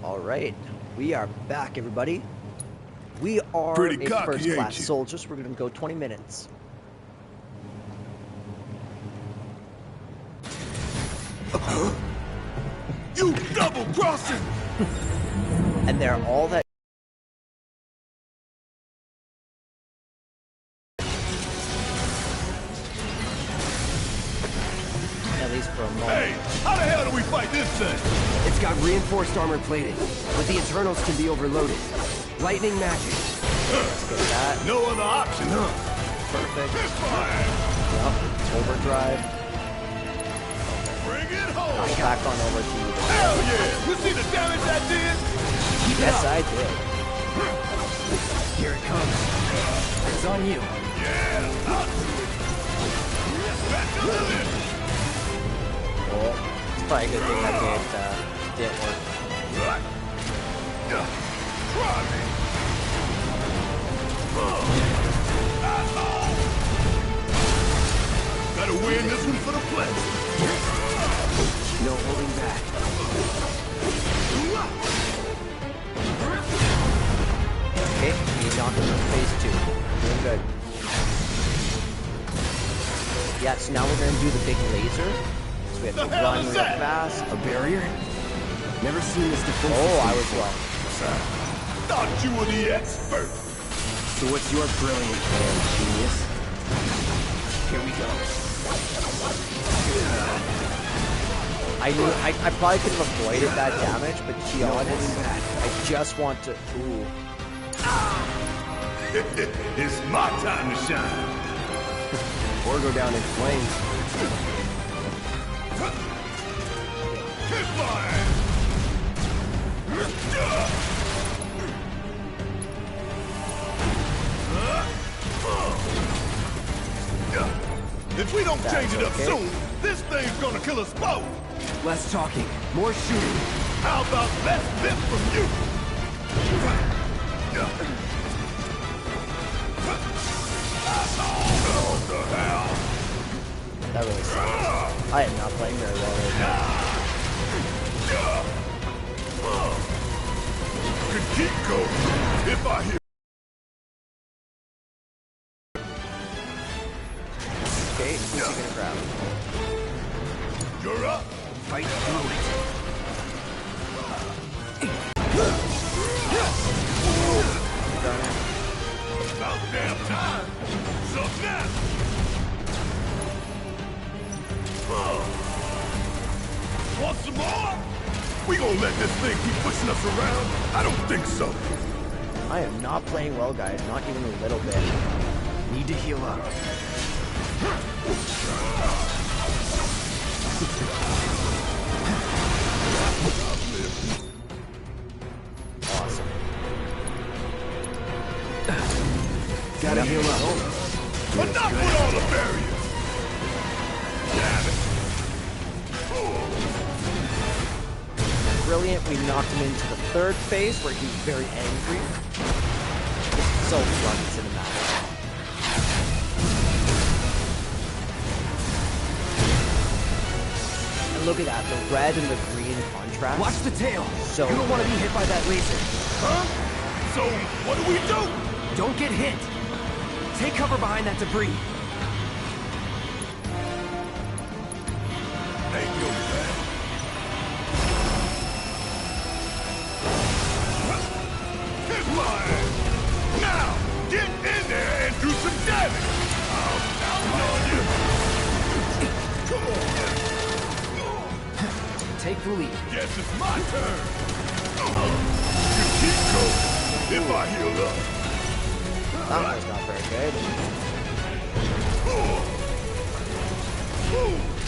All right, we are back, everybody. We are Pretty a cocky, first-class ain't you? soldier, so we're going to go 20 minutes. You double-crossing! And they're all that. At least for a moment. Hey, how the hell do we fight this thing? It's got reinforced armor plating, but the internals can be overloaded. Lightning magic. Let's get that. No other option, huh? Perfect. Hit fire! Yep. Overdrive. Bring it home! Back on over to you. Hell yeah! You see the damage I did? Yes, I did. Here it comes. It's on you. Yeah! I'll do it! Back to the list! Well, it's probably a good thing that didn't work. Right. Try me! Gotta win this one for the play. No holding back. Okay, you knocked him in phase 2. Doing good. Yeah, so now we're gonna do the big laser. So we have to The hell run is real that? fast. A barrier? Never seen this defense Oh, system I was before. wrong. Thought you were the expert. So what's your brilliant plan, genius? Here we go. I probably could have avoided that damage, but to be honest, I just want to. Ooh. It's my time to shine. Or go down in flames. Hit fire! If we don't change it up okay. soon, this thing's gonna kill us both. Less talking, more shooting. How about less bit from you? What the hell? That really sucks. I am not playing very well right now. Could keep going if I hear. Okay, who's he gonna grab? You're up. Fight through it. About damn time. Something now. Want some more? We gonna let this thing keep pushing us around? I don't think so. I am not playing well, guys. Not even a little bit. Need to heal up. Awesome. Gotta heal up. Enough with all the barriers. Damn it. Brilliant. We knocked him into the third phase where he's very angry. It's so fun cinematic. And look at that, the red and the green contrast. Watch the tail. So you don't want to be hit by that laser. Huh? So, what do we do? Don't get hit. Take cover behind that debris. Ain't no bad. Hit fire! Now, get in there and do some damage! I'm counting on you! Come on! Take the lead. Guess it's my turn! You keep going if I heal up. That was not very good.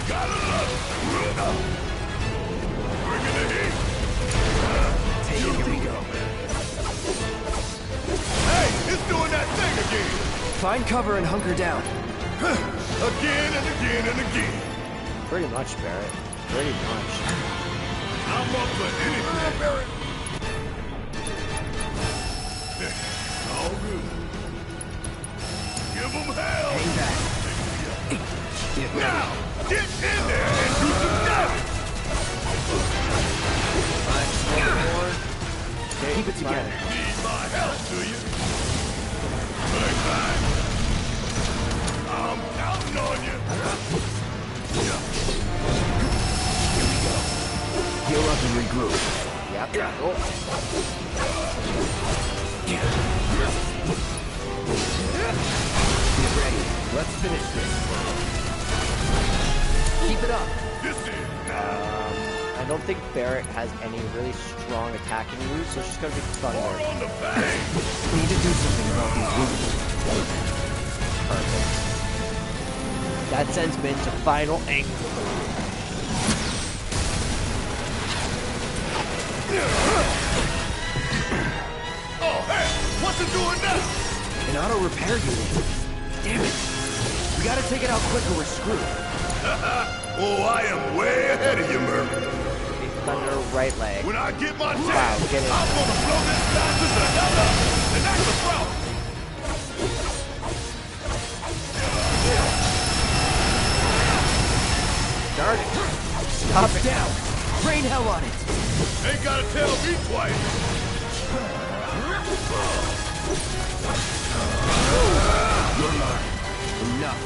Gotta love it! Bringing the heat! Take it. Here we go. Hey, it's doing that thing again! Find cover and hunker down. Again and again and again! Pretty much, Barrett. Pretty much. I'm up for anything, Barrett! All good. Give them hell! Hang back. Get ready. Now, get in there and do some damage! Alright, just a little more. together. Need my help, do you? Good time. I'm counting on you. Heal up and regroup. Yep. Oh. Get ready. Let's finish this. Keep it up. This is I don't think Barrett has any really strong attacking moves, so it's just gonna be more thunder. on the bang. We need to do something about these wounds. Perfect. That sends me into final angle. Oh, hey, what's it doing now? An auto repair unit. Damn it. We gotta take it out quick or we're screwed. Oh, I am way ahead of you, Murphy. Big thunder right leg. When I get my chance, Wow, get it. I'm gonna blow this bastard the hell up. And that's the problem. Darn it. Stop it. Down. Rain hell on it. Ain't gotta tell me twice. Enough.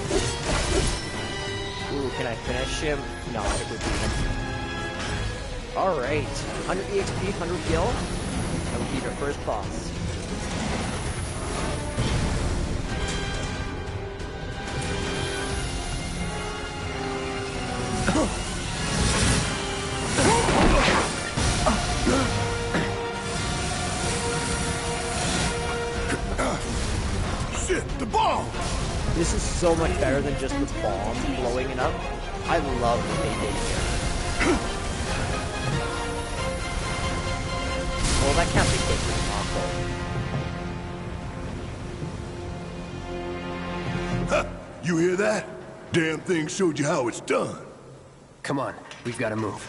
Ooh, can I finish him? No, I think we beat him. Alright. 100 EXP, 100 gil. And we beat our first boss. Shit, the bomb. This is so much better than just the bomb blowing it up. I love what they did here. Well, that can't be good for Huh, you hear that? Damn thing showed you how it's done. Come on, we've got to move.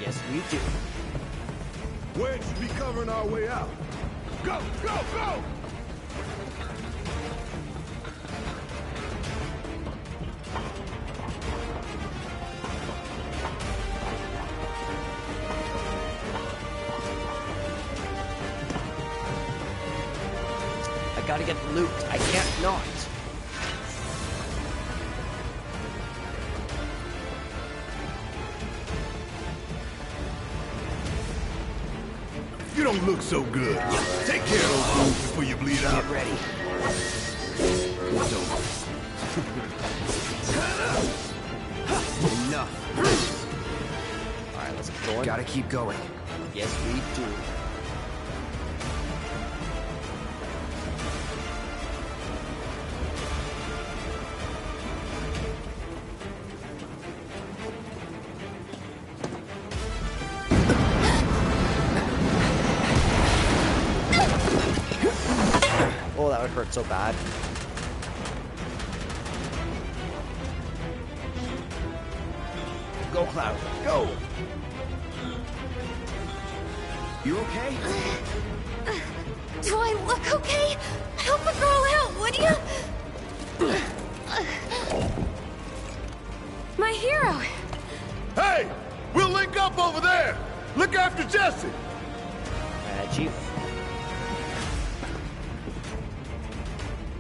Yes, we do. Wedge should be covering our way out. Go, go, go! I gotta get loot. I can't not. You don't look so good. Take care of those wounds before you bleed out. Get ready. It's over. Enough. Alright, let's keep going. Gotta keep going. Yes, we do. Oh, that would hurt so bad. Go, Cloud. Go! You okay? Do I look okay? Help a girl out, would you? My hero. Hey! We'll link up over there! Look after Jesse! Chief.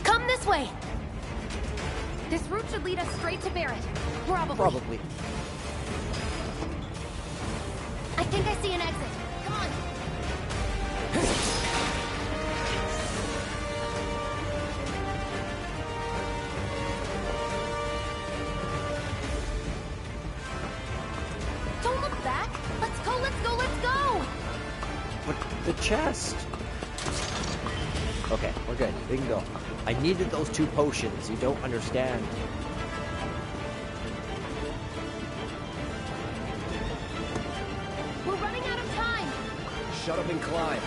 Come this way. This route should lead us straight to Barrett. Probably. Probably. I think I see an exit. Come on. Don't look back. Let's go, let's go, let's go! But the chest. Okay, we're good. We can go. I needed those 2 potions. You don't understand. We're running out of time. Shut up and climb.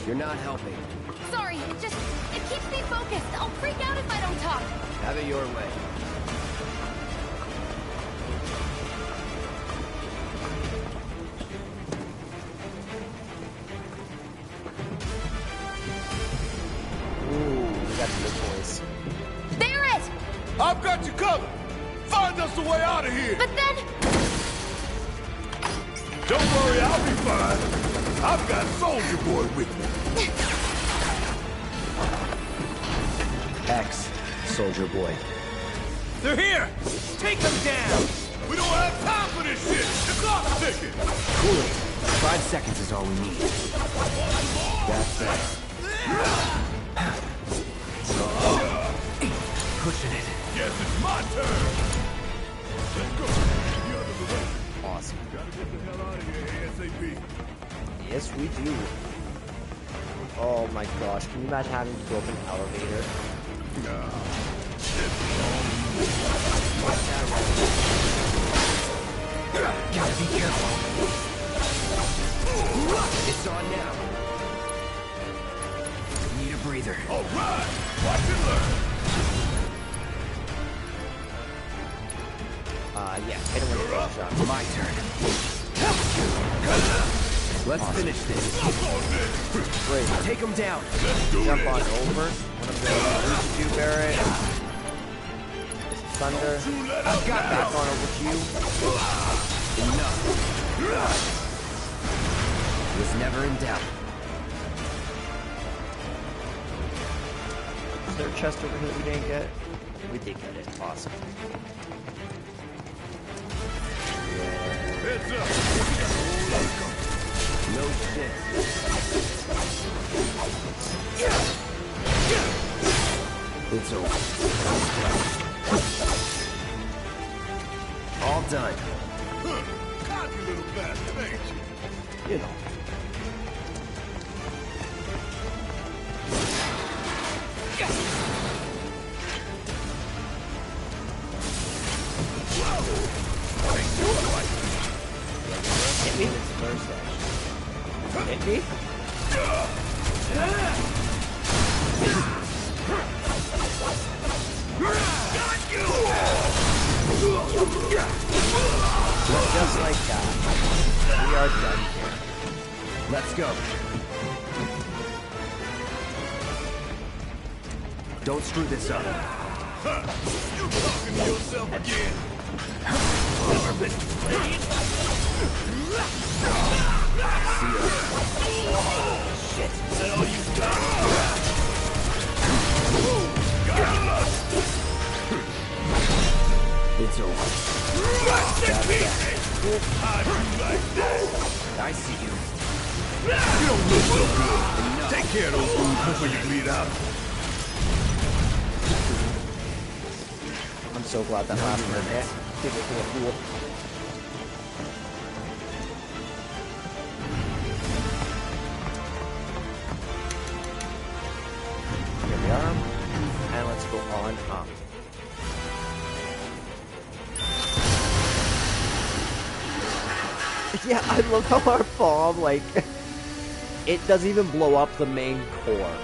You're not helping. Sorry, it keeps me focused. I'll freak out if I don't talk. Have it your way. Ooh, we got the big boys. Barrett! I've got you covered! Find us a way out of here! But then... Don't worry, I'll be fine. I've got Soldier Boy with me. X, Soldier Boy. They're here! Take them down! We don't have time for this shit. The clock's ticking. Cool it. 5 seconds is all we need. That's it. Pushing it. Guess it's my turn. Let's go. The other way. Awesome. Gotta get the hell out of here ASAP. Yes, we do. Oh my gosh, can you imagine having to go up an elevator? Gotta be careful. It's on now. Need a breather. All right. Watch and learn. Yeah, hit him with a shot. My turn. Let's finish this. Great. Take him down. Jump on over. What I'm going to do, Barrett. Thunder. I've got Back this. on over to you. Enough. Was never in doubt. Is there a chest over here we didn't get? We did get it. Awesome. Heads up. No shit. It's over. All done. Cocky little bastard, ain't you? You know. Hit me? It's first action. Hit me? Just like that. We are done here. Let's go. Don't screw this up. You talking to yourself again? Shit. Is that all you got? It's over. How'd you like that? I see you. You don't look so good. Take care of those wounds before you bleed out. I'm so glad that last one hit. Give it to a fool. Here we are. And let's go on up. Yeah, I love how our bomb, like, it doesn't even blow up the main core.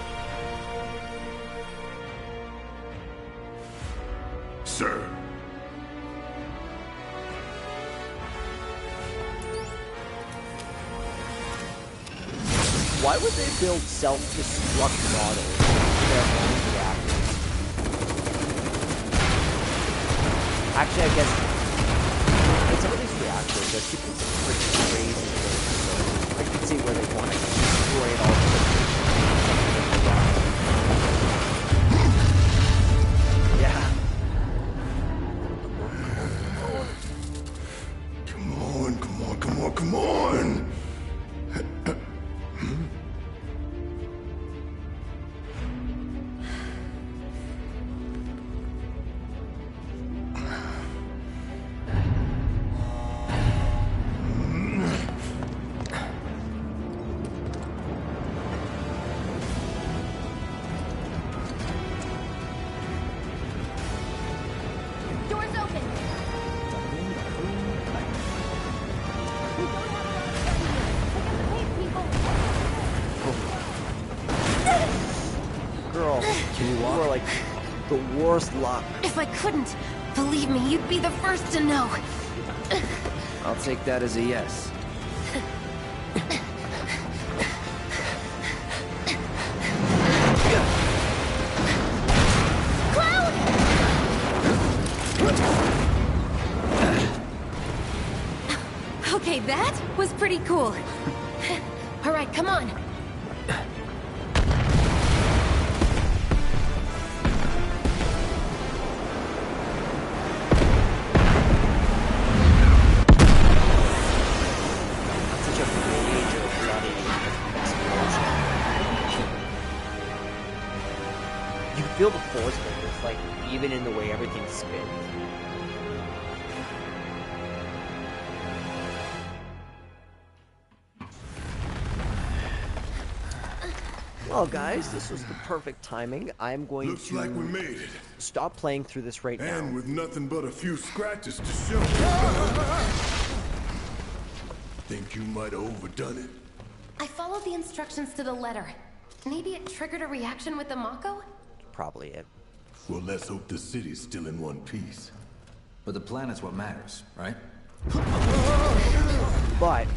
Sir. Why would they build self-destruct models for their own reactors? Actually, I guess in some of these reactors, they're keeping some pretty crazy things. So I can see where they want to destroy it all. Yeah. Come on, come on, come on, come on! Doors open. Girl, Can you you walk? are like the worst luck. If I couldn't, believe me, you'd be the first to know. I'll take that as a yes. Okay, that was pretty cool. All right, come on. Such a major bloody explosion. You can feel the force of it, it's like even in the way everything spins. Well, guys, this was the perfect timing. I'm going Looks to like we made it. stop playing through this right now. And with nothing but a few scratches to show. Think you might have overdone it? I followed the instructions to the letter. Maybe it triggered a reaction with the Mako? Probably it. Well, let's hope the city's still in one piece. But the planet's what matters, right? But,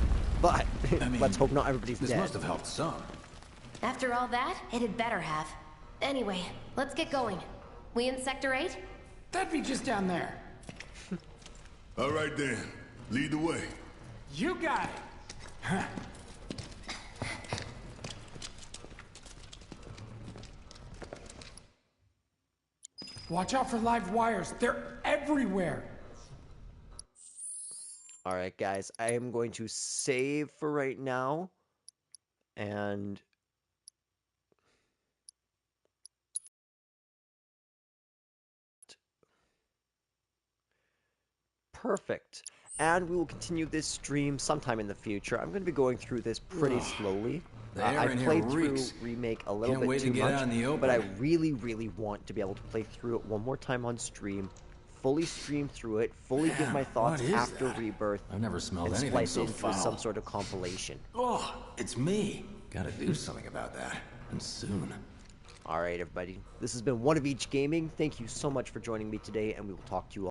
I mean, let's hope not everybody's this dead. must have helped some. After all that, it had better have. Anyway, let's get going. We in Sector 8? That'd be just down there. All right then, lead the way. You got it. Huh. Watch out for live wires. They're everywhere. Alright, guys, I am going to save for right now. And perfect. And we will continue this stream sometime in the future. I'm going to be going through this pretty slowly. The air I in here played through reeks. Remake a little Can't bit wait to too get much, out in the but I open. really, really want to be able to play through it one more time on stream, fully stream through it, fully give my thoughts what is after that? Rebirth, I've never smelled and anything splice so it into foul. some sort of compilation. Oh, it's me. Gotta do something about that. And soon. Alright, everybody. This has been One of Each Gaming. Thank you so much for joining me today, and we will talk to you all.